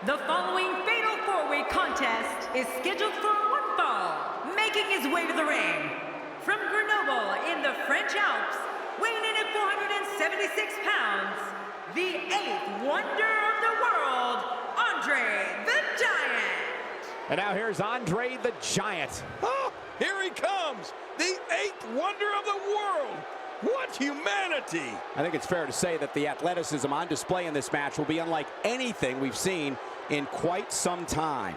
The following fatal four-way contest is scheduled for one fall. Making his way to the ring, from Grenoble in the French Alps, weighing in at 476 pounds, the eighth wonder of the world, Andre the Giant. And now here's Andre the Giant. Oh, here he comes, the eighth wonder of the world. What humanity! I think it's fair to say that the athleticism on display in this match will be unlike anything we've seen in quite some time.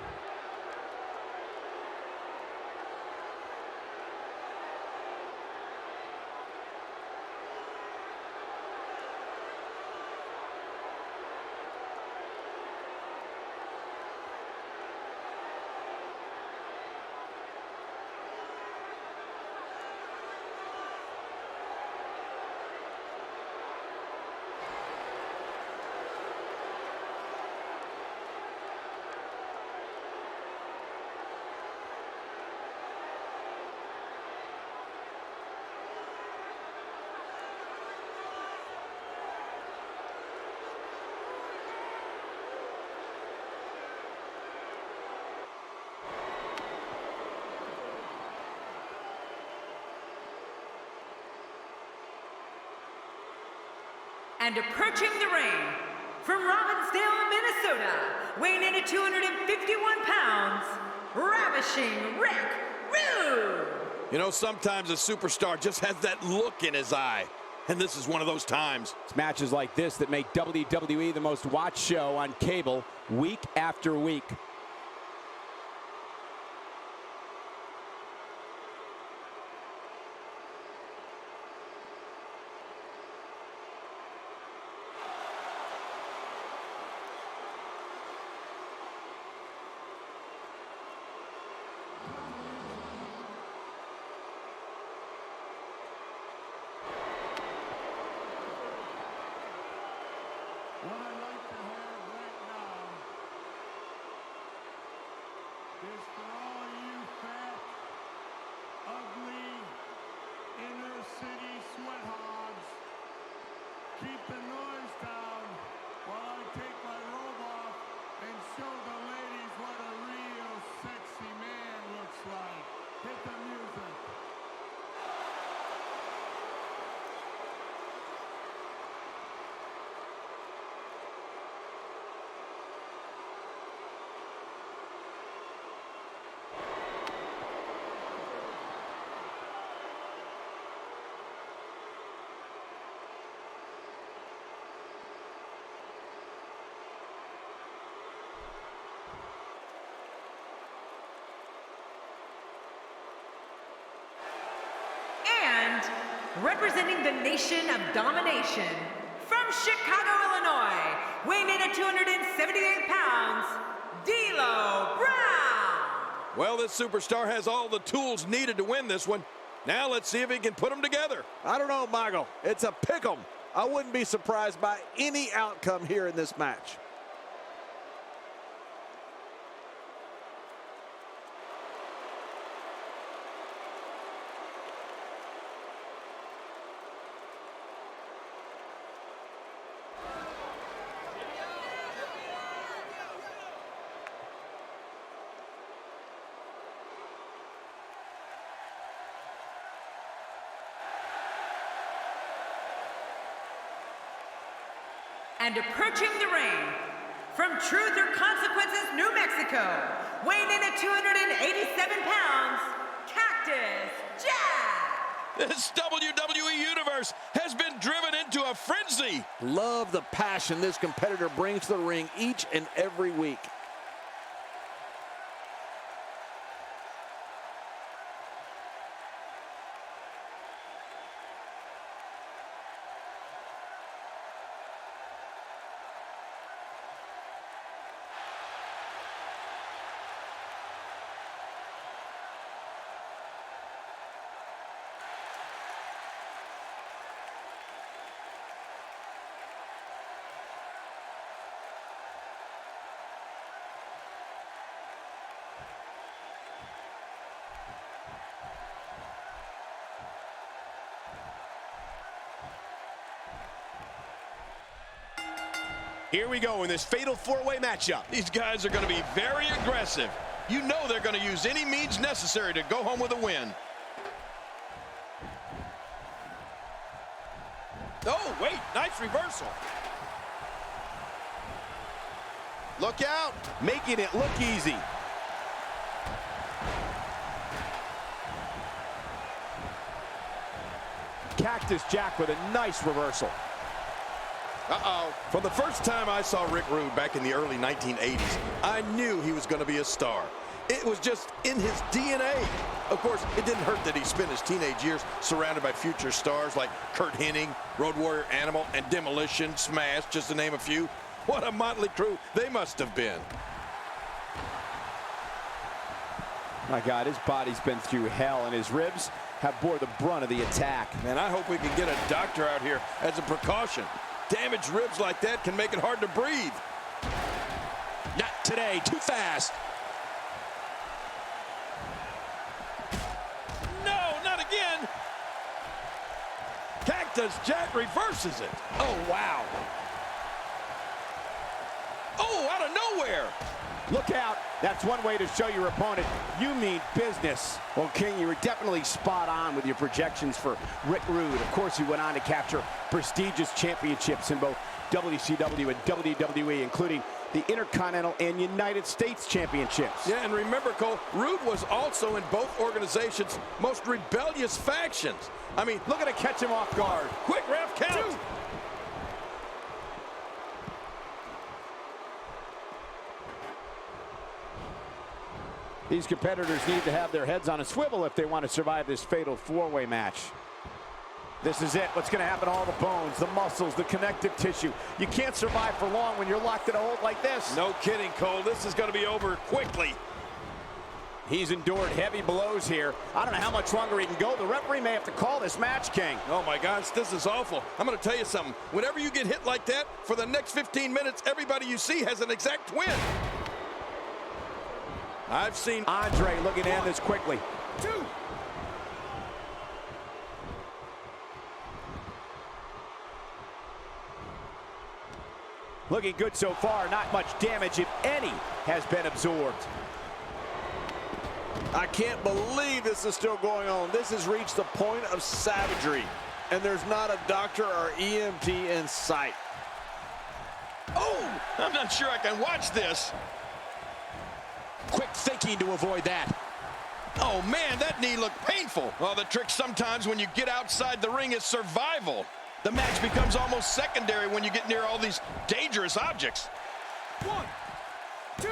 And approaching the ring, from Robbinsdale, Minnesota, weighing in at 251 pounds, Ravishing Rick Rude. You know, sometimes a superstar just has that look in his eye. And this is one of those times. It's matches like this that make WWE the most watched show on cable week after week. What I'd like to have right now is for all you fat, ugly, inner city sweathogs, keep the noise down while I take my robe off and show the ladies what a real sexy man looks like. Hit the music. And representing the nation of domination, from Chicago, Illinois, weighing in at 278 pounds, D'Lo Brown. Well, this superstar has all the tools needed to win this one. Now let's see if he can put them together. I don't know, Michael. It's a pick'em. I wouldn't be surprised by any outcome here in this match. And approaching the ring, from Truth or Consequences, New Mexico, weighing in at 287 pounds, Cactus Jack. This WWE Universe has been driven into a frenzy. Love the passion this competitor brings to the ring each and every week. Here we go in this fatal four-way matchup. These guys are going to be very aggressive. You know they're going to use any means necessary to go home with a win. Oh, wait, nice reversal. Look out. Making it look easy. Cactus Jack with a nice reversal. Uh-oh. From the first time I saw Rick Rude back in the early 1980s, I knew he was going to be a star. It was just in his DNA. Of course, it didn't hurt that he spent his teenage years surrounded by future stars like Kurt Hennig, Road Warrior Animal, and Demolition, Smash, just to name a few. What a motley crew they must have been. My God, his body's been through hell, and his ribs have bore the brunt of the attack. Man, I hope we can get a doctor out here as a precaution. Damaged ribs like that can make it hard to breathe. Not today, too fast. No, not again. Cactus Jack reverses it. Oh, wow. Oh, out of nowhere. Look out. That's one way to show your opponent you mean business. Well, King, you were definitely spot on with your projections for Rick Rude. Of course, he went on to capture prestigious championships in both WCW and WWE, including the Intercontinental and United States Championships. Yeah, and remember, Cole, Rude was also in both organizations' most rebellious factions. I mean, Look at it catch him off guard. quick ref count. 2. These competitors need to have their heads on a swivel if they want to survive this fatal four-way match. This is it. What's going to happen to all the bones, the muscles, the connective tissue? You can't survive for long when you're locked in a hold like this. No kidding, Cole. This is going to be over quickly. He's endured heavy blows here. I don't know how much longer he can go. The referee may have to call this match, King. Oh, my gosh, this is awful. I'm going to tell you something. Whenever you get hit like that, for the next 15 minutes, everybody you see has an exact win. I've seen Andre looking to end this quickly. 2. Looking good so far. Not much damage, if any, has been absorbed. I can't believe this is still going on. This has reached the point of savagery, and there's not a doctor or EMT in sight. Oh, I'm not sure I can watch this. Quick thinking to avoid that. Oh, man, that knee looked painful. Well, the trick sometimes when you get outside the ring is survival. The match becomes almost secondary when you get near all these dangerous objects. 1, 2.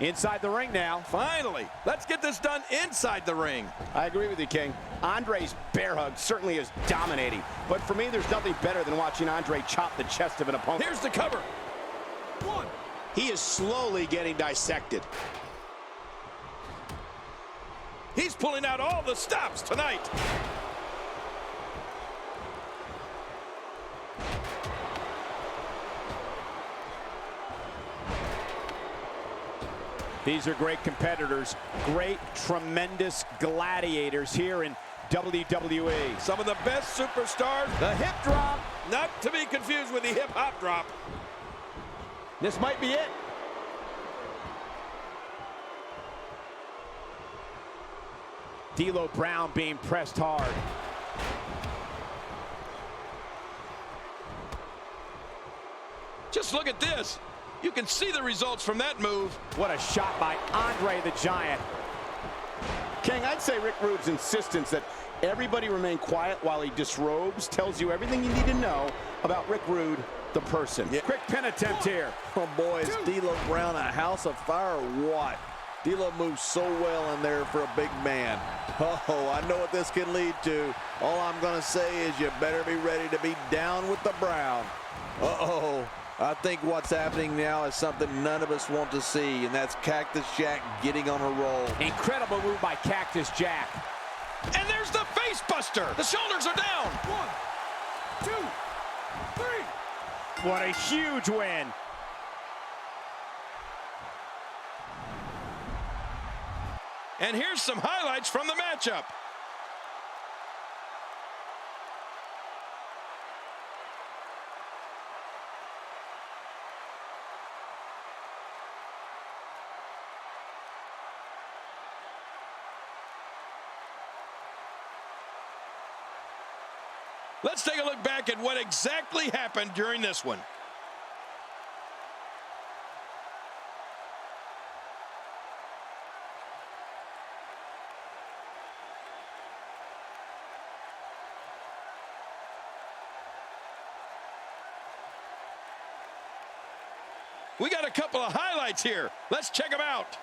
Inside the ring now. Finally, let's get this done inside the ring. I agree with you, King. Andre's bear hug certainly is dominating. But for me, there's nothing better than watching Andre chop the chest of an opponent. Here's the cover. 1. He is slowly getting dissected. He's pulling out all the stops tonight. These are great competitors, great, tremendous gladiators here in WWE. Some of the best superstars. The hip drop. Not to be confused with the hip-hop drop. This might be it. D'Lo Brown being pressed hard. Just look at this. You can see the results from that move. What a shot by Andre the Giant. King, I'd say Rick Rude's insistence that everybody remain quiet while he disrobes tells you everything you need to know about Rick Rude, the person. Yeah. Quick pin attempt here. Oh, boy, is D'Lo Brown a house of fire or what? D'Lo moves so well in there for a big man. Oh, I know what this can lead to. All I'm going to say is you better be ready to be down with the Brown. Uh-oh. I think what's happening now is something none of us want to see, and that's Cactus Jack getting on a roll. Incredible move by Cactus Jack. And there's the face buster. The shoulders are down. 1, 2, 3. What a huge win. And here's some highlights from the matchup. Let's take a look back at what exactly happened during this one. We got a couple of highlights here. Let's check them out.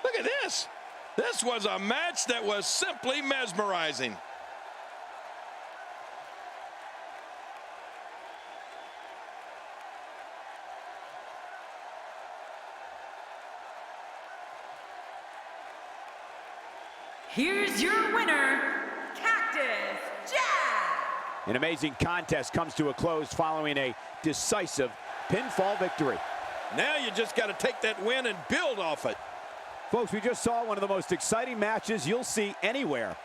Look at this. This was a match that was simply mesmerizing. Here's your winner, Cactus Jack. An amazing contest comes to a close following a decisive pinfall victory. Now you just got to take that win and build off it. Folks, we just saw one of the most exciting matches you'll see anywhere.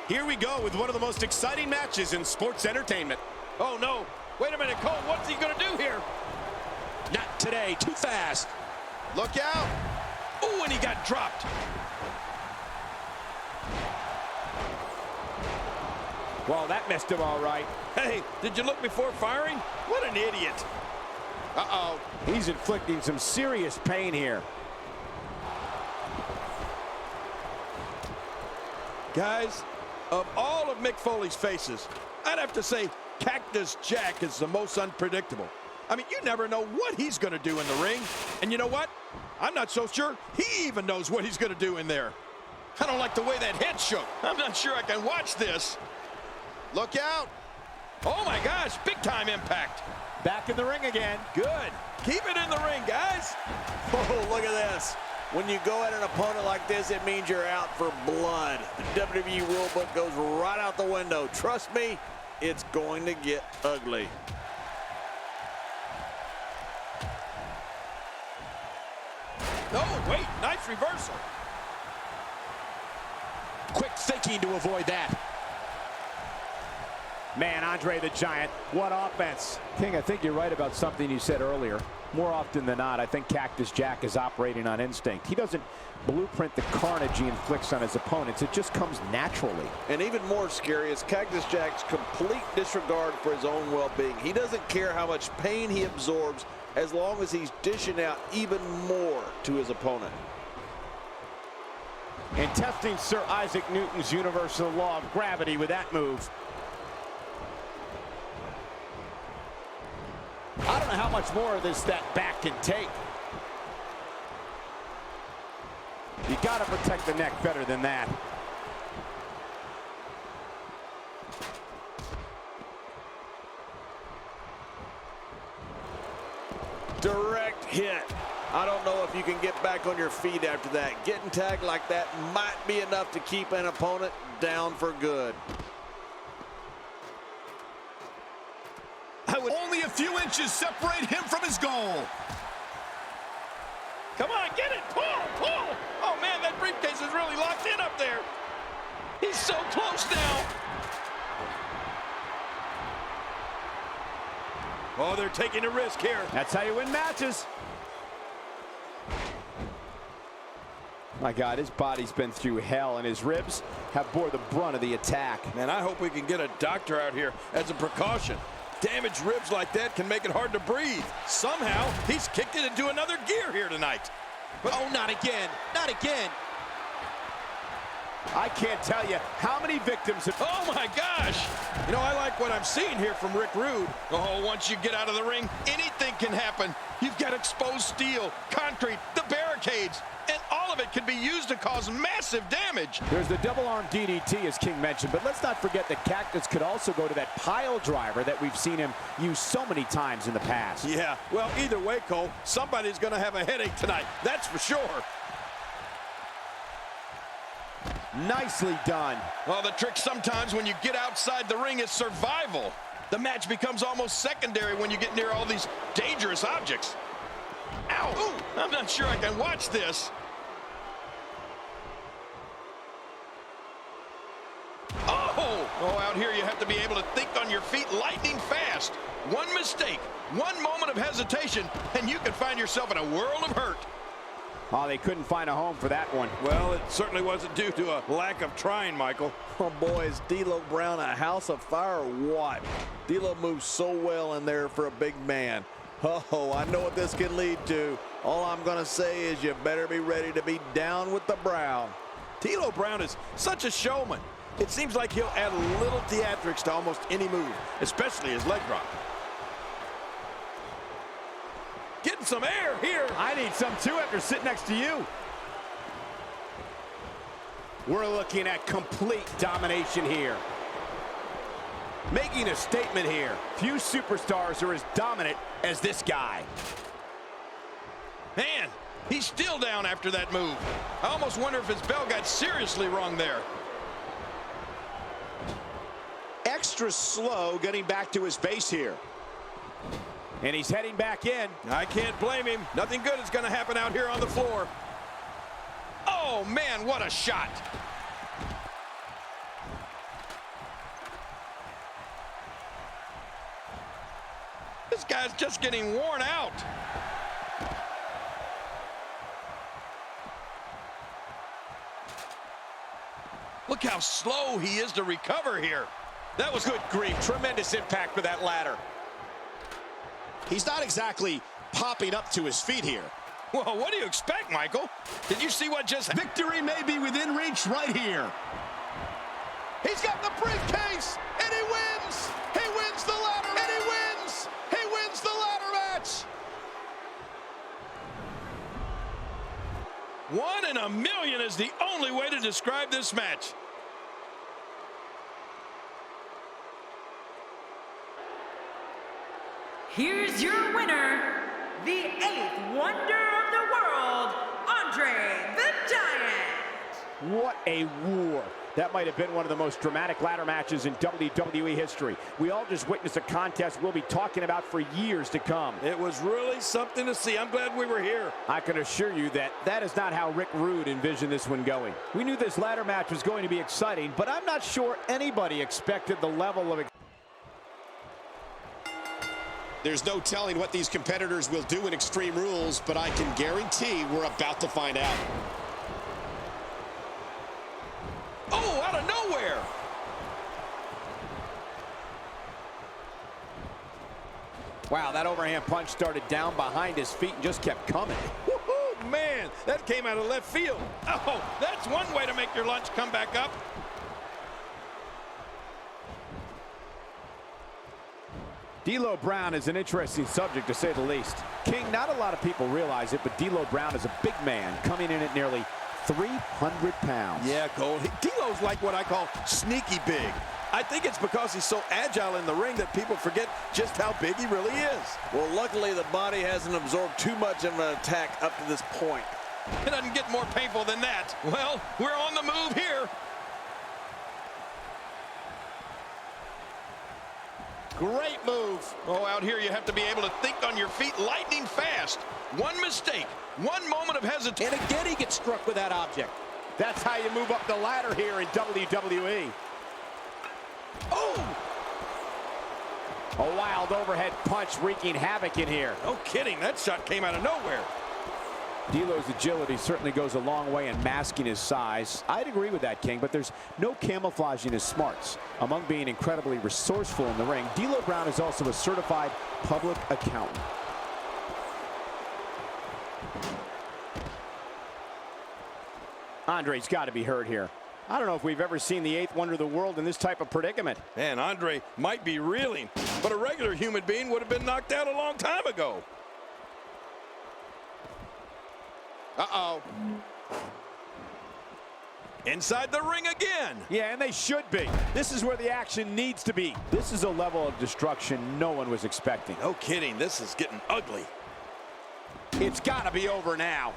Here we go with one of the most exciting matches in sports entertainment. Oh, no. Wait a minute, Cole. What's he going to do here? Not today. Too fast. Look out. Oh, and he got dropped. Well, that missed him all right. Hey, did you look before firing? What an idiot. Uh-oh. He's inflicting some serious pain here. Guys, of all of Mick Foley's faces, I'd have to say Cactus Jack is the most unpredictable. I mean, you never know what he's going to do in the ring. And you know what? I'm not so sure he even knows what he's going to do in there. I don't like the way that head shook. I'm not sure I can watch this. Look out. Oh, my gosh, big-time impact. Back in the ring again. Good. Keep it in the ring, guys. Oh, look at this. When you go at an opponent like this, it means you're out for blood. The WWE rulebook goes right out the window. Trust me, it's going to get ugly. Oh, wait, nice reversal. Quick thinking to avoid that. Man, Andre the Giant, what offense. King, I think you're right about something you said earlier. More often than not, I think Cactus Jack is operating on instinct. He doesn't blueprint the carnage he inflicts on his opponents. It just comes naturally. And even more scary is Cactus Jack's complete disregard for his own well-being. He doesn't care how much pain he absorbs as long as he's dishing out even more to his opponent. And testing Sir Isaac Newton's universal law of gravity with that move. I don't know how much more of this that back can take. You got to protect the neck better than that. Direct hit. I don't know if you can get back on your feet after that. Getting tagged like that might be enough to keep an opponent down for good. Only a few inches separate him from his goal. Come on, get it. Pull, pull. Oh, man, that briefcase is really locked in up there. He's so close now. Oh, they're taking a risk here. That's how you win matches. My God, his body's been through hell, and his ribs have bore the brunt of the attack. Man, I hope we can get a doctor out here as a precaution. Damaged ribs like that can make it hard to breathe. Somehow, he's kicked it into another gear here tonight. But oh, not again. Not again. I can't tell you how many victims have... Oh, my gosh. You know, I like what I'm seeing here from Rick Rude. Oh, once you get out of the ring, anything can happen. You've got exposed steel, concrete, the barricades, and all of it can be used to cause massive damage. There's the double-arm DDT, as King mentioned, but let's not forget that Cactus could also go to that pile driver that we've seen him use so many times in the past. Yeah, well, either way, Cole, somebody's going to have a headache tonight. That's for sure. Nicely done. Well, the trick sometimes when you get outside the ring is survival. The match becomes almost secondary when you get near all these dangerous objects. Ow! Ooh, I'm not sure I can watch this. Oh, out here you have to be able to think on your feet lightning fast. One mistake, one moment of hesitation, and you can find yourself in a world of hurt. Oh, they couldn't find a home for that one. Well, it certainly wasn't due to a lack of trying, Michael. Oh, boy, is D'Lo Brown a house of fire or what? D'Lo moves so well in there for a big man. Oh, I know what this can lead to. All I'm going to say is you better be ready to be down with the Brown. D'Lo Brown is such a showman. It seems like he'll add a little theatrics to almost any move, especially his leg drop. Getting some air here. I need some too after sitting next to you. We're looking at complete domination here. Making a statement here. Few superstars are as dominant as this guy. Man, he's still down after that move. I almost wonder if his bell got seriously wrong there. Extra slow getting back to his base here. And he's heading back in. I can't blame him. Nothing good is going to happen out here on the floor. Oh, man, what a shot. This guy's just getting worn out. Look how slow he is to recover here. That was Good grief, tremendous impact with that ladder. He's not exactly popping up to his feet here. Well, what do you expect, Michael? Did you see what just happened? Victory may be within reach right here. He's got the briefcase, and he wins. He wins the ladder, and he wins. He wins the ladder match. 1 in a million is the only way to describe this match. Here's your winner, the 8th wonder of the world, Andre the Giant. What a war. That might have been one of the most dramatic ladder matches in WWE history. We all just witnessed a contest we'll be talking about for years to come. It was really something to see. I'm glad we were here. I can assure you that that is not how Rick Rude envisioned this one going. We knew this ladder match was going to be exciting, but I'm not sure anybody expected the level of There's no telling what these competitors will do in Extreme Rules, but I can guarantee we're about to find out. Oh, out of nowhere. Wow, that overhand punch started down behind his feet and just kept coming. Woohoo, man, that came out of left field. Oh, that's one way to make your lunch come back up. D'Lo Brown is an interesting subject, to say the least. King, not a lot of people realize it, but D'Lo Brown is a big man, coming in at nearly 300 pounds. Yeah, Cole. D'Lo's like what I call sneaky big. I think it's because he's so agile in the ring that people forget just how big he really is. Well, luckily the body hasn't absorbed too much of an attack up to this point. It doesn't get more painful than that. Well, we're on the move here. Great move. Oh, out here you have to be able to think on your feet lightning fast. One mistake, one moment of hesitation. And again, he gets struck with that object. That's how you move up the ladder here in WWE. Oh! A wild overhead punch wreaking havoc in here. No kidding, that shot came out of nowhere. D'Lo's agility certainly goes a long way in masking his size. I'd agree with that, King, but there's no camouflaging his smarts. Among being incredibly resourceful in the ring, D'Lo Brown is also a certified public accountant. Andre's got to be hurt here. I don't know if we've ever seen the 8th wonder of the world in this type of predicament. Man, Andre might be reeling, but a regular human being would have been knocked out a long time ago. Uh-oh. Inside the ring again. Yeah, and they should be. This is where the action needs to be. This is a level of destruction no one was expecting. No kidding, this is getting ugly. It's got to be over now.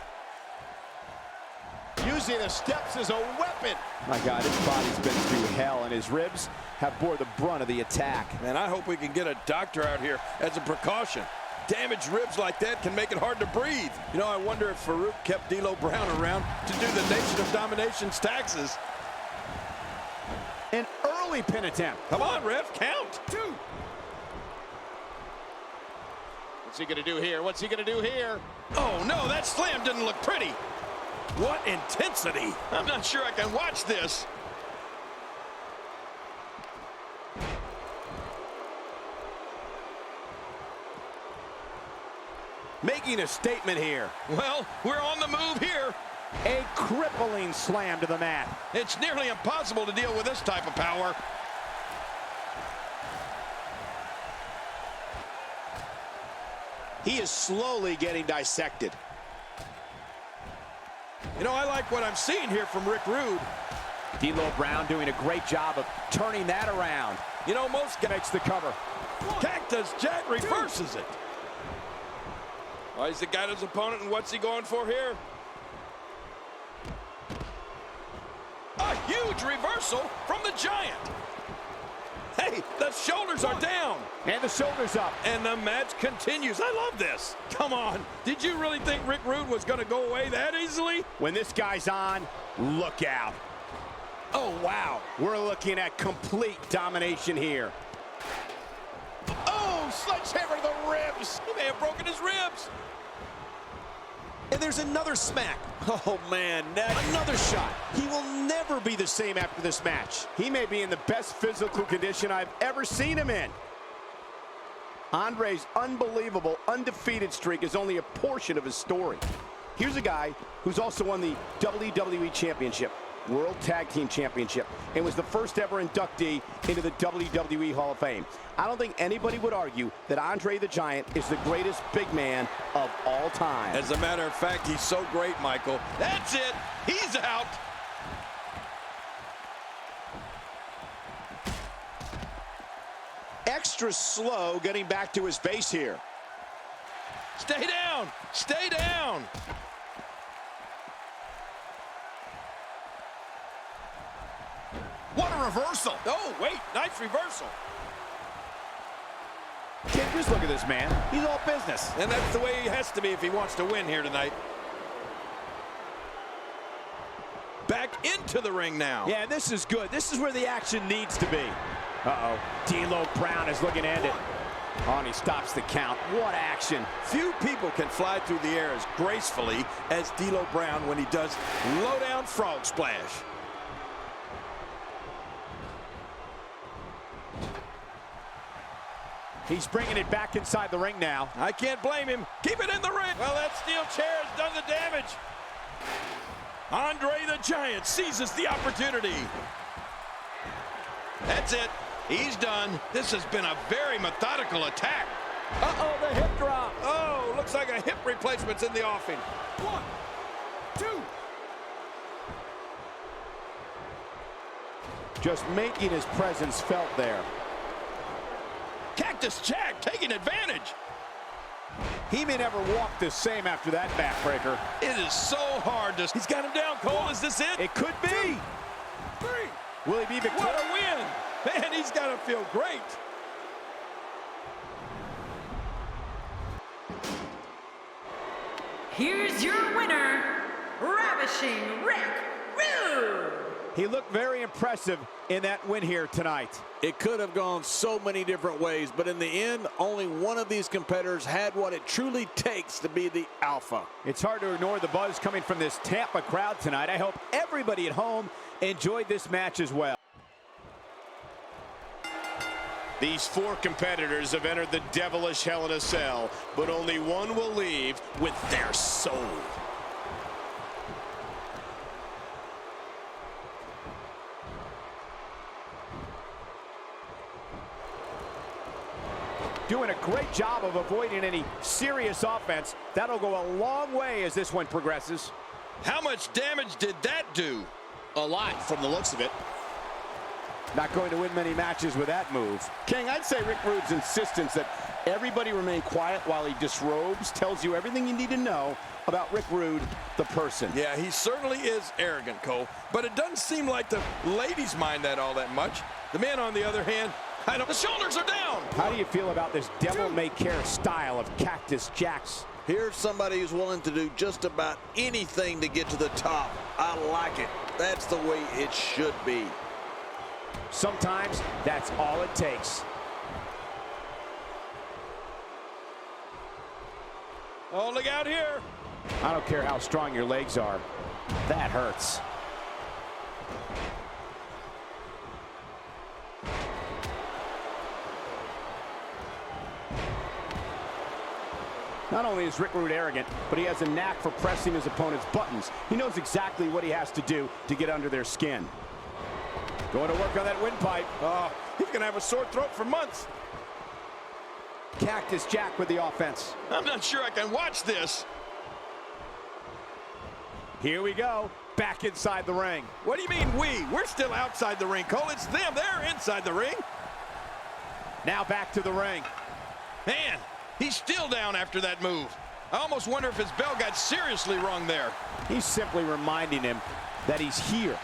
using the steps as a weapon. My God, his body's been through hell, and his ribs have bore the brunt of the attack. Man, I hope we can get a doctor out here as a precaution. Damaged ribs like that can make it hard to breathe. You know, I wonder if Farouk kept D'Lo Brown around to do the Nation of Domination's taxes. An early pin attempt. Come on, ref, count. 2. What's he gonna do here? What's he gonna do here? Oh, no, that slam didn't look pretty. What intensity. I'm not sure I can watch this. Making a statement here. Well, we're on the move here. A crippling slam to the mat. It's nearly impossible to deal with this type of power. He is slowly getting dissected. You know, I like what I'm seeing here from Rick Rude. D'Lo Brown doing a great job of turning that around. You know, most guys Makes the cover. Cactus Jack reverses it. Well, he's got his opponent, and what's he going for here? A huge reversal from the Giant. Hey, the shoulders are down. And the shoulders up. And the match continues. I love this. Come on. Did you really think Rick Rude was going to go away that easily? When this guy's on, look out. Oh, wow. We're looking at complete domination here. Oh, sledgehammer to the ribs. He may have broken his ribs. And there's another smack. Oh, man. Another shot. He will never be the same after this match. He may be in the best physical condition I've ever seen him in. Andre's unbelievable, undefeated streak is only a portion of his story. Here's a guy who's also won the WWE Championship, World Tag Team Championship, and was the first ever inductee into the WWE Hall of Fame. I don't think anybody would argue that Andre the Giant is the greatest big man of all time. As a matter of fact, he's so great, Michael. That's it. He's out. Extra slow getting back to his base here. Stay down. Stay down. What a reversal. Oh, wait. Nice reversal. Kid, just look at this man. He's all business. And that's the way he has to be if he wants to win here tonight. Back into the ring now. Yeah, this is good. This is where the action needs to be. Uh-oh. D'Lo Brown is looking to end it. Oh, and he stops the count. What action. Few people can fly through the air as gracefully as D'Lo Brown when he does low-down frog splash. He's bringing it back inside the ring now. I can't blame him. Keep it in the ring. Well, that steel chair has done the damage. Andre the Giant seizes the opportunity. That's it. He's done. This has been a very methodical attack. Uh-oh, the hip drop. Oh, looks like a hip replacement's in the offing. 1, 2. Just making his presence felt there. Cactus Jack taking advantage. He may never walk the same after that backbreaker. It is so hard to... He's got him down, Cole. Is this it? It could be. 3. Will he be victorious? What a win. Man, he's got to feel great. Here's your winner, Ravishing Rick Rude. He looked very impressive in that win here tonight. It could have gone so many different ways, but in the end, only one of these competitors had what it truly takes to be the alpha. It's hard to ignore the buzz coming from this Tampa crowd tonight. I hope everybody at home enjoyed this match as well. These 4 competitors have entered the devilish Hell in a Cell, but only one will leave with their soul. Doing a great job of avoiding any serious offense. That'll go a long way as this one progresses. How much damage did that do? A lot from the looks of it. Not going to win many matches with that move. King, I'd say Rick Rude's insistence that Everybody remain quiet while he disrobes, tells you everything you need to know about Rick Rude, the person. Yeah, he certainly is arrogant, Cole, but it doesn't seem like the ladies mind that all that much. The men, on the other hand, the shoulders are down. How do you feel about this devil-may-care style of Cactus Jack's? Here's somebody who's willing to do just about anything to get to the top. I like it. That's the way it should be. Sometimes that's all it takes. Oh, look out here. I don't care how strong your legs are. That hurts. Not only is Rick Rude arrogant, but he has a knack for pressing his opponent's buttons. He knows exactly what he has to do to get under their skin. Going to work on that windpipe. Oh, he's going to have a sore throat for months. Cactus Jack with the offense. I'm not sure I can watch this. Here we go. Back inside the ring. What do you mean we? We're still outside the ring, Cole. It's them. They're inside the ring. Now back to the ring. Man, he's still down after that move. I almost wonder if his bell got seriously wrong there. He's simply reminding him that he's here.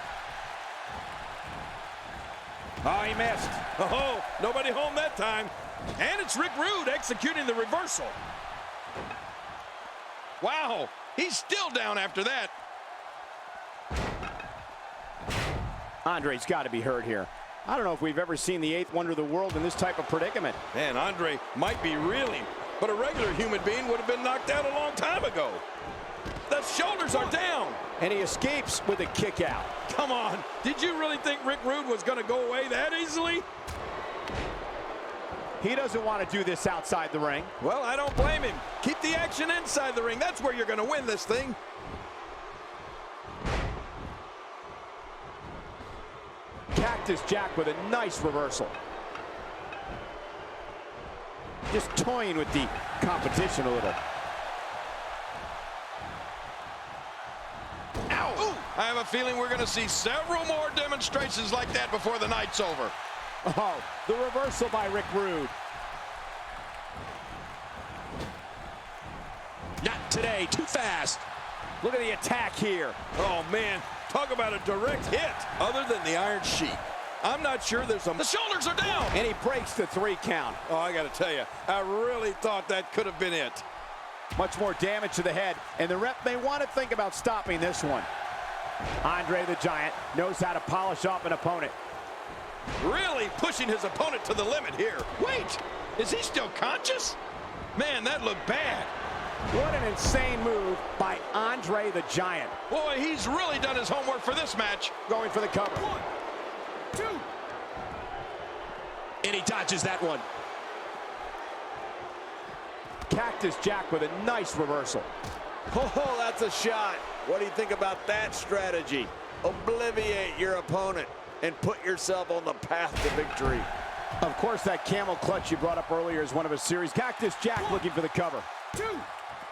Oh, he missed. Oh, nobody home that time. And it's Rick Rude executing the reversal. Wow, he's still down after that. Andre's got to be hurt here. I don't know if we've ever seen the eighth wonder of the world in this type of predicament. Man, Andre might be reeling, but a regular human being would have been knocked out a long time ago. The shoulders are down. And he escapes with a kick out. Come on, did you really think Rick Rude was going to go away that easily? He doesn't want to do this outside the ring. Well, I don't blame him. Keep the action inside the ring. That's where you're going to win this thing. Cactus Jack with a nice reversal. Just toying with the competition a little. Ow! Ooh. I have a feeling we're going to see several more demonstrations like that before the night's over. Oh, the reversal by Rick Rude. Not today, too fast. Look at the attack here. Oh, man, talk about a direct hit. Other than the iron sheet, I'm not sure there's a... The shoulders are down! And he breaks the 3 count. Oh, I got to tell you, I really thought that could have been it. Much more damage to the head, and the ref may want to think about stopping this one. Andre the Giant knows how to polish off an opponent. Really pushing his opponent to the limit here. Wait, is he still conscious? Man, that looked bad. What an insane move by Andre the Giant. Boy, he's really done his homework for this match. Going for the cover. 1, 2. And he dodges that one. Cactus Jack with a nice reversal. Oh, that's a shot. What do you think about that strategy? Obliviate your opponent and put yourself on the path to victory. Of course, that camel clutch you brought up earlier is one of a series. Cactus Jack looking for the cover. 2.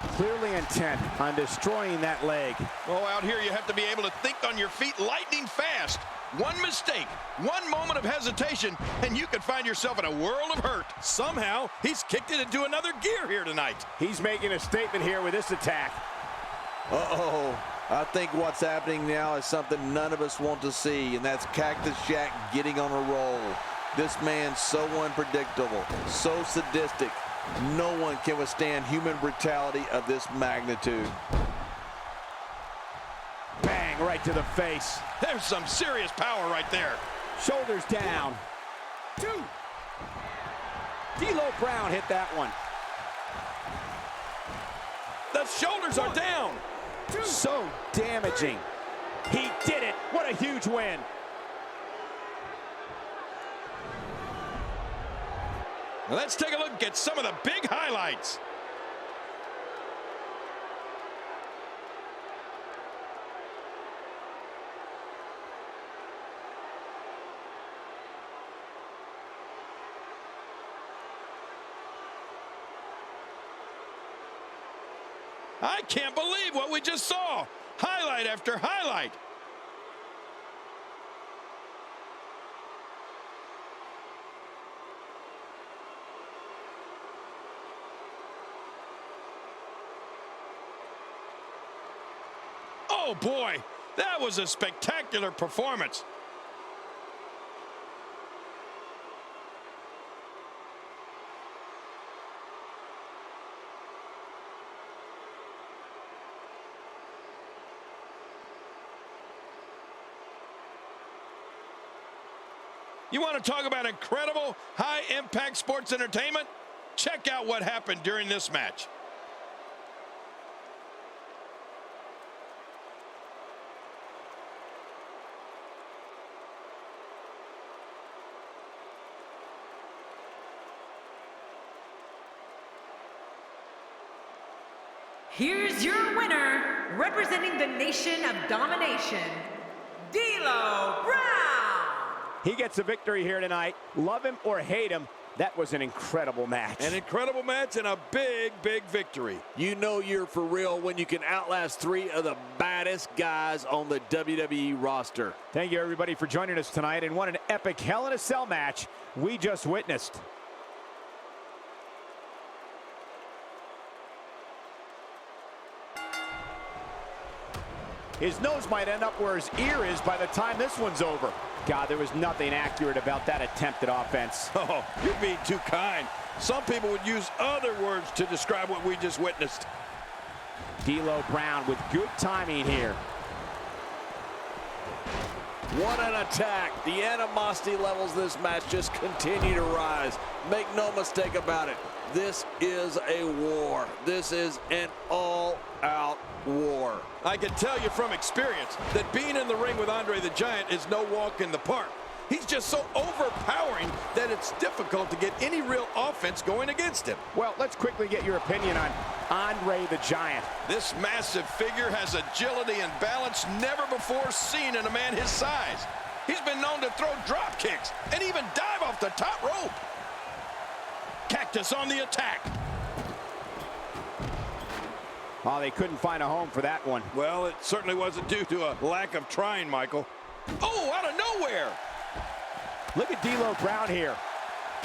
Clearly intent on destroying that leg. Oh, out here you have to be able to think on your feet lightning fast. One mistake, one moment of hesitation, and you could find yourself in a world of hurt. Somehow, he's kicked it into another gear here tonight. He's making a statement here with this attack. Uh-oh. I think what's happening now is something none of us want to see, and that's Cactus Jack getting on a roll. This man's so unpredictable, so sadistic. No one can withstand human brutality of this magnitude. Bang, right to the face. There's some serious power right there. Shoulders down. 2. D'Lo Brown hit that one. The shoulders are down. 2. So damaging. He did it. What a huge win. Let's take a look at some of the big highlights. I can't believe what we just saw. Highlight after highlight. Oh, boy, that was a spectacular performance. You want to talk about incredible, high-impact sports entertainment? Check out what happened during this match. Here's your winner, representing the nation of domination, D'Lo Brown. He gets a victory here tonight. Love him or hate him, that was an incredible match. An incredible match and a big, big victory. You know you're for real when you can outlast 3 of the baddest guys on the WWE roster. Thank you, everybody, for joining us tonight. And what an epic Hell in a Cell match we just witnessed. His nose might end up where his ear is by the time this one's over. God, there was nothing accurate about that attempted offense. Oh, you're being too kind. Some people would use other words to describe what we just witnessed. D'Lo Brown with good timing here. What an attack. The animosity levels this match just continue to rise. Make no mistake about it. This is a war. This is an all-out war. I can tell you from experience that being in the ring with Andre the Giant is no walk in the park. He's just so overpowering that it's difficult to get any real offense going against him. Well, let's quickly get your opinion on Andre the Giant. This massive figure has agility and balance never before seen in a man his size. He's been known to throw drop kicks and even dive off the top rope. Cactus on the attack. Oh, they couldn't find a home for that one. Well, it certainly wasn't due to a lack of trying, Michael. Oh, out of nowhere. Look at D'Lo Brown here.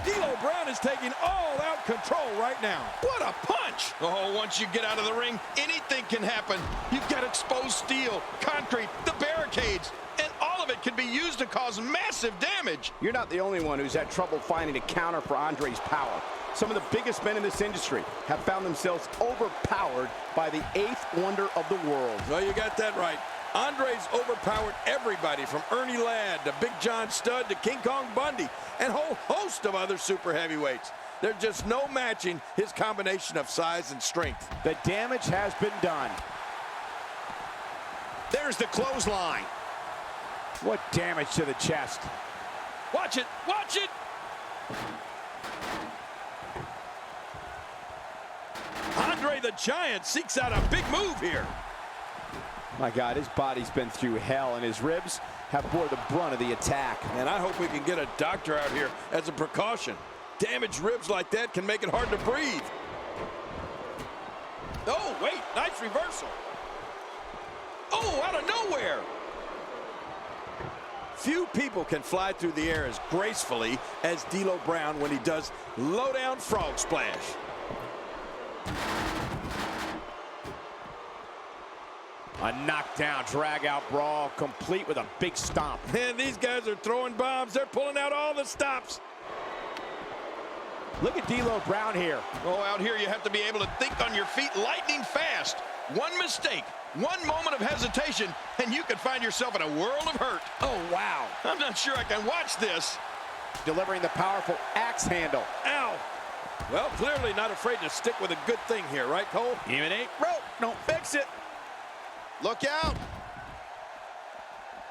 D'Lo Brown is taking all-out control right now. What a punch! Oh, once you get out of the ring, anything can happen. You've got exposed steel, concrete, the barricades, and all of it can be used to cause massive damage. You're not the only one who's had trouble finding a counter for Andre's power. Some of the biggest men in this industry have found themselves overpowered by the 8th wonder of the world. Well, you got that right. Andre's overpowered everybody from Ernie Ladd to Big John Studd to King Kong Bundy and a whole host of other super heavyweights. There's just no matching his combination of size and strength. The damage has been done. There's the clothesline. What damage to the chest. Watch it, watch it! Andre the Giant seeks out a big move here. My God, his body's been through hell, and his ribs have bore the brunt of the attack. And I hope we can get a doctor out here as a precaution. Damaged ribs like that can make it hard to breathe. Oh, wait, nice reversal. Oh, out of nowhere. Few people can fly through the air as gracefully as D'Lo Brown when he does low-down frog splash. A knockdown, drag-out brawl, complete with a big stomp. Man, these guys are throwing bombs. They're pulling out all the stops. Look at D'Lo Brown here. Oh, out here you have to be able to think on your feet lightning fast. One mistake, one moment of hesitation, and you could find yourself in a world of hurt. Oh, wow. I'm not sure I can watch this. Delivering the powerful axe handle. Ow. Well, clearly not afraid to stick with a good thing here, right, Cole? Even ain't broke, don't fix it. Look out.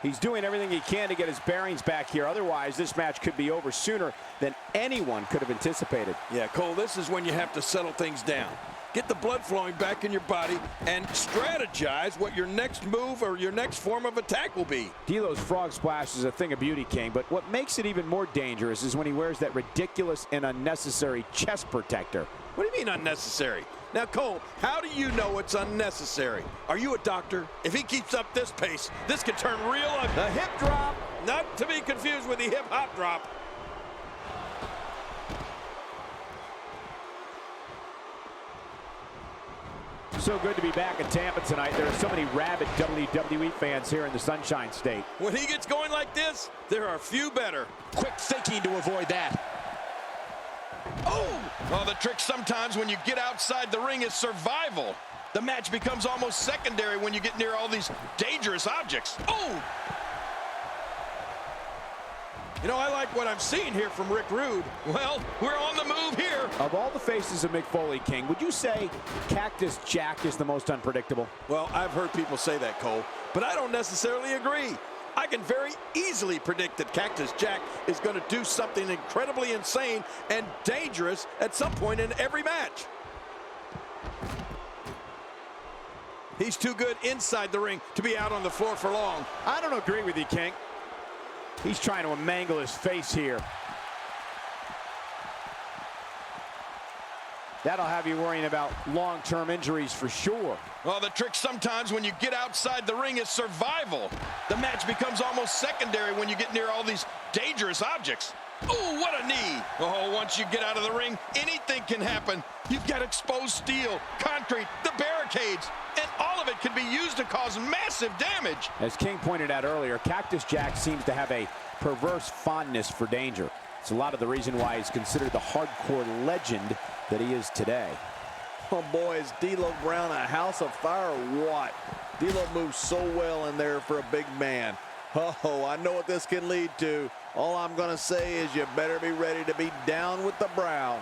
He's doing everything he can to get his bearings back here. Otherwise, this match could be over sooner than anyone could have anticipated. Yeah, Cole, this is when you have to settle things down. Get the blood flowing back in your body and strategize what your next move or your next form of attack will be. D'Lo's frog splash is a thing of beauty, King, but what makes it even more dangerous is when he wears that ridiculous and unnecessary chest protector. What do you mean unnecessary? Now, Cole, how do you know it's unnecessary? Are you a doctor? If he keeps up this pace, this could turn real ugly. The hip drop. Not to be confused with the hip hop drop. So good to be back in Tampa tonight. There are so many rabid WWE fans here in the Sunshine State. When he gets going like this, there are few better. Quick thinking to avoid that. Oh! Well, the trick sometimes when you get outside the ring is survival. The match becomes almost secondary when you get near all these dangerous objects. Oh! You know, I like what I'm seeing here from Rick Rude. Well, we're on the move here. Of all the faces of Mick Foley, King, would you say Cactus Jack is the most unpredictable? Well, I've heard people say that, Cole, but I don't necessarily agree. I can very easily predict that Cactus Jack is going to do something incredibly insane and dangerous at some point in every match. He's too good inside the ring to be out on the floor for long. I don't agree with you, King. He's trying to mangle his face here. That'll have you worrying about long-term injuries for sure. Well, the trick sometimes when you get outside the ring is survival. The match becomes almost secondary when you get near all these dangerous objects. Oh, what a knee. Oh, once you get out of the ring, anything can happen. You've got exposed steel, concrete, the barricades, and all of it can be used to cause massive damage. As King pointed out earlier, Cactus Jack seems to have a perverse fondness for danger. It's a lot of the reason why he's considered the hardcore legend that he is today. Oh boy, is D'Lo Brown a house of fire or what? D'Lo moves so well in there for a big man. Oh, I know what this can lead to. All I'm gonna say is you better be ready to be down with the Brown.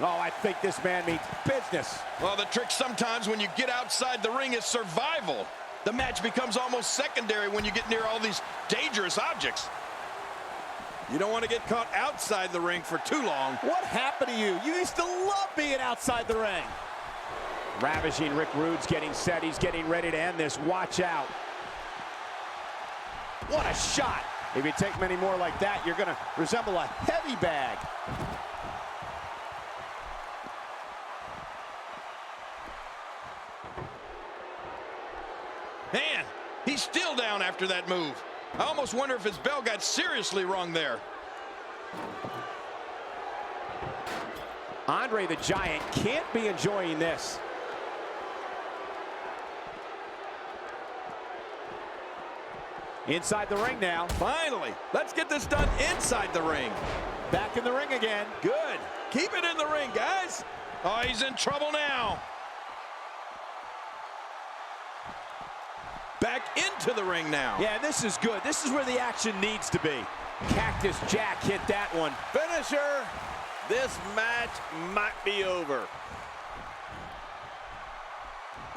Oh, I think this man means business. Well, the trick sometimes when you get outside the ring is survival. The match becomes almost secondary when you get near all these dangerous objects. You don't want to get caught outside the ring for too long. What happened to you? You used to love being outside the ring. Ravishing Rick Rude's getting set. He's getting ready to end this. Watch out. What a shot. If you take many more like that, you're going to resemble a heavy bag. Man, he's still down after that move. I almost wonder if his bell got seriously wrong there. Andre the Giant can't be enjoying this. Inside the ring now. Finally, let's get this done inside the ring. Back in the ring again. Good. Keep it in the ring, guys. Oh, he's in trouble now. Back into the ring now. Yeah, this is good. This is where the action needs to be. Cactus Jack hit that one. Finisher. This match might be over.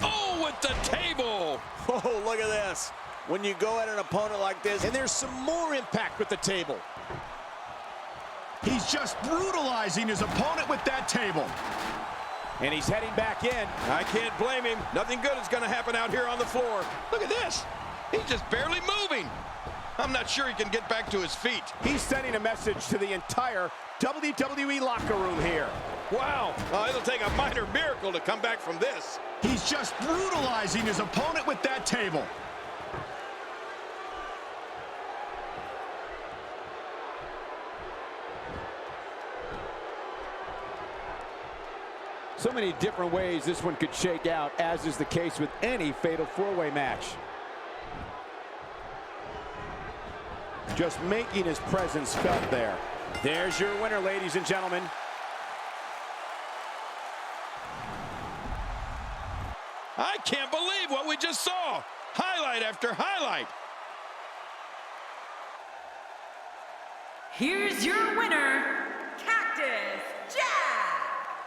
Oh, with the table. Oh, look at this. When you go at an opponent like this, And there's some more impact with the table. He's just brutalizing his opponent with that table. And he's heading back in. I can't blame him. Nothing good is going to happen out here on the floor. Look at this. He's just barely moving. I'm not sure he can get back to his feet. He's sending a message to the entire WWE locker room here. Wow. It'll take a minor miracle to come back from this. He's just brutalizing his opponent with that table. So many different ways this one could shake out, as is the case with any fatal four-way match. Just making his presence felt there. There's your winner, ladies and gentlemen. I can't believe what we just saw. Highlight after highlight. Here's your winner, Cactus Jack.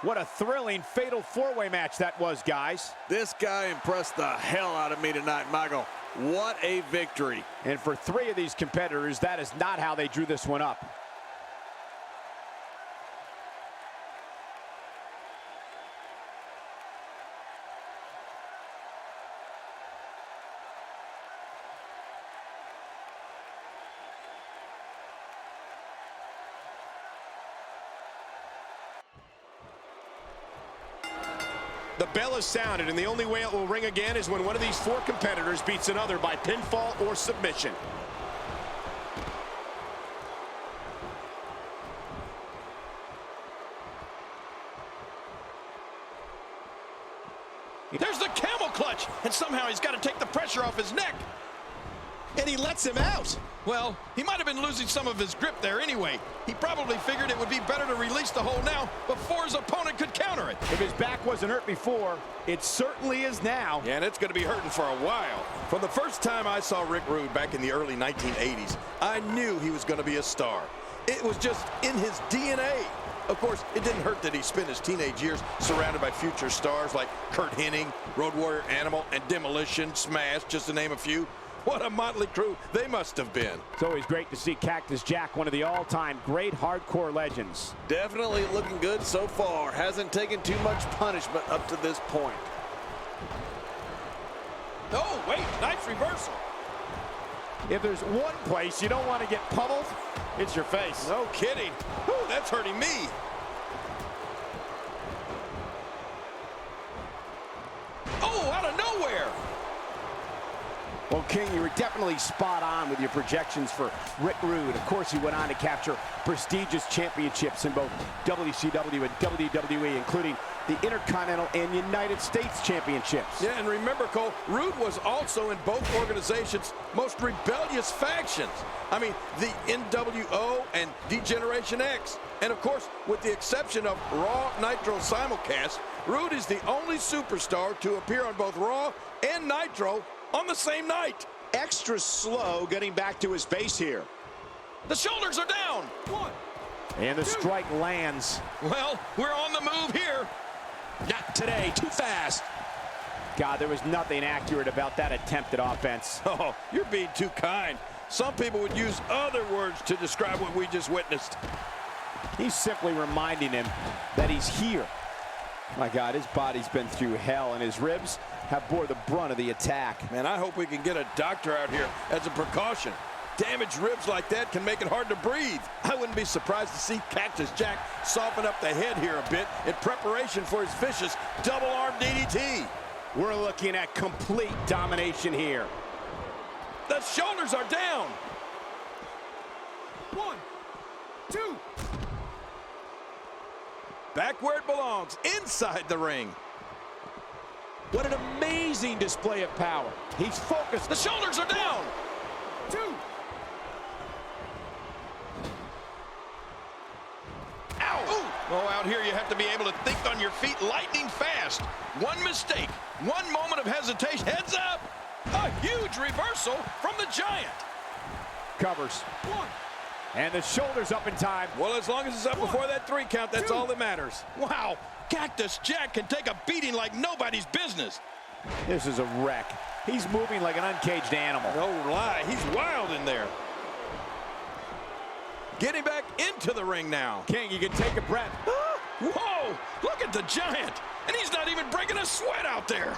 What a thrilling fatal four-way match that was, guys. this guy impressed the hell out of me tonight, Michael. What a victory. And for three of these competitors, that is not how they drew this one up. The bell is sounded, and the only way it will ring again is when one of these four competitors beats another by pinfall or submission. There's the camel clutch, and somehow he's got to take the pressure off his neck. And he lets him out. Well, he might have been losing some of his grip there anyway. He probably figured it would be better to release the hold now before his opponent could counter it. If his back wasn't hurt before, it certainly is now. Yeah, and it's going to be hurting for a while. From the first time I saw Rick Rude back in the early 1980s, I knew he was going to be a star. It was just in his DNA. Of course, it didn't hurt that he spent his teenage years surrounded by future stars like Kurt Hennig, Road Warrior Animal, and Demolition, Smash, just to name a few. What a motley crew they must have been. It's always great to see Cactus Jack, one of the all-time great hardcore legends. Definitely looking good so far. Hasn't taken too much punishment up to this point. Oh, wait, nice reversal. If there's one place you don't want to get pummeled, it's your face. No kidding. Ooh, that's hurting me. Oh, out of nowhere. Well, King, you were definitely spot on with your projections for Rick Rude. Of course, he went on to capture prestigious championships in both WCW and WWE, including the Intercontinental and United States Championships. Yeah, and remember, Cole, Rude was also in both organizations' most rebellious factions. I mean, the NWO and D-Generation X. And, of course, with the exception of Raw Nitro simulcast, Rude is the only superstar to appear on both Raw and Nitro on the same night. Extra slow getting back to his base here. The shoulders are down. One. And the strike lands. Well, we're on the move here. Not today, too fast. God, there was nothing accurate about that attempted offense. Oh, you're being too kind. Some people would use other words to describe what we just witnessed. He's simply reminding him that he's here. My God, his body's been through hell, and his ribs have bore the brunt of the attack. Man, I hope we can get a doctor out here as a precaution. Damaged ribs like that can make it hard to breathe. I wouldn't be surprised to see Cactus Jack soften up the head here a bit in preparation for his vicious double-arm DDT. We're looking at complete domination here. The shoulders are down. 1, 2. Back where it belongs, inside the ring. What an amazing display of power. He's focused. The shoulders are down. 2. Ow! Ooh. Oh, out here you have to be able to think on your feet lightning fast. One mistake, one moment of hesitation. Heads up! A huge reversal from the Giant. Covers. 1. And the shoulders up in time. Well, as long as it's up before that 3 count, that's 2. all that matters. Wow, Cactus Jack can take a beating like nobody's business. This is a wreck. He's moving like an uncaged animal. No lie, he's wild in there. Getting back into the ring now. King, you can take a breath. Whoa, look at the Giant. And he's not even breaking a sweat out there.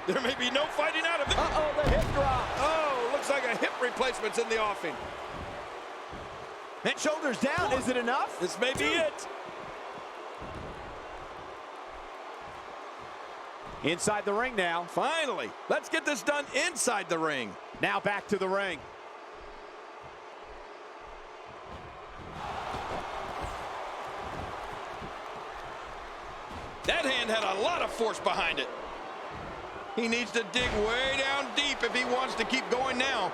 There may be no fighting out of this. Uh-oh, the hip drop. Oh, looks like a hip replacement's in the offing. And shoulders down, is it enough? This may be it. Inside the ring now. Finally, let's get this done inside the ring. Now back to the ring. That hand had a lot of force behind it. He needs to dig way down deep if he wants to keep going now.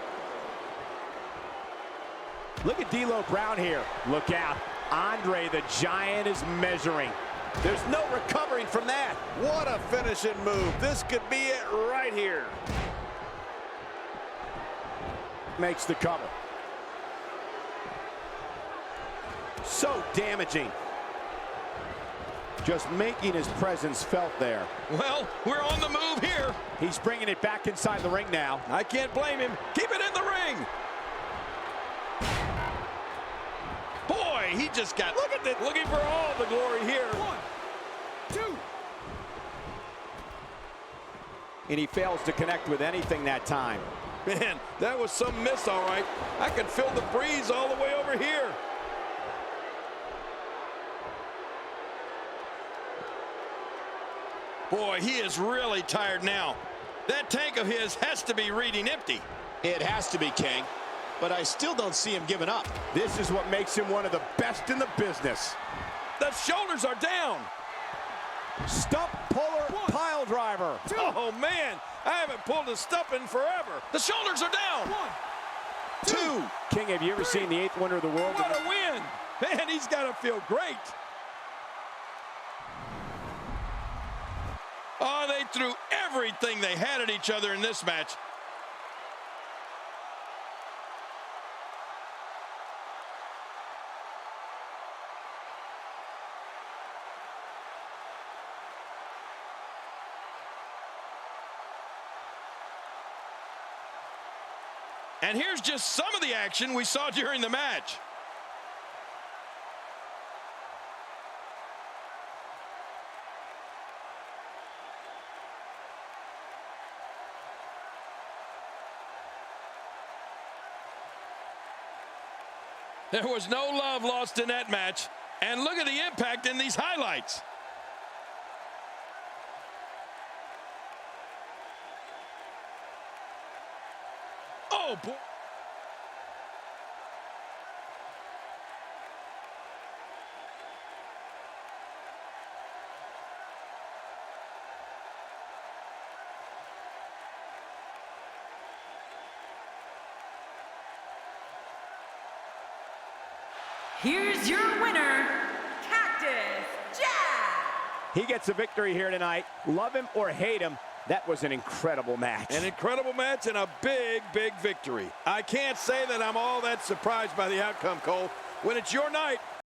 Look at D'Lo Brown here. Look out. Andre the Giant is measuring. There's no recovering from that. What a finishing move. This could be it right here. Makes the cover. So damaging. Just making his presence felt there. Well, we're on the move here. He's bringing it back inside the ring now. I can't blame him. Keep it in the ring. Boy, he just got, look at this, looking for all the glory here. 1, 2. And he fails to connect with anything that time. Man, that was some miss, all right. I could feel the breeze all the way over here. Boy, he is really tired now. That tank of his has to be reading empty. It has to be, King. But I still don't see him giving up. This is what makes him one of the best in the business. The shoulders are down. Stump puller pile driver. pull the stuffing forever. The shoulders are down. 1, 2. King, have you ever seen the 8th wonder of the world? What a win. Man, he's got to feel great. Oh, they threw everything they had at each other in this match. And here's just some of the action we saw during the match. There was no love lost in that match. And look at the impact in these highlights. Oh, boy. Here's your winner, Cactus Jack. He gets a victory here tonight. Love him or hate him, that was an incredible match. An incredible match and a big, big victory. I can't say that I'm all that surprised by the outcome, Cole. When it's your night,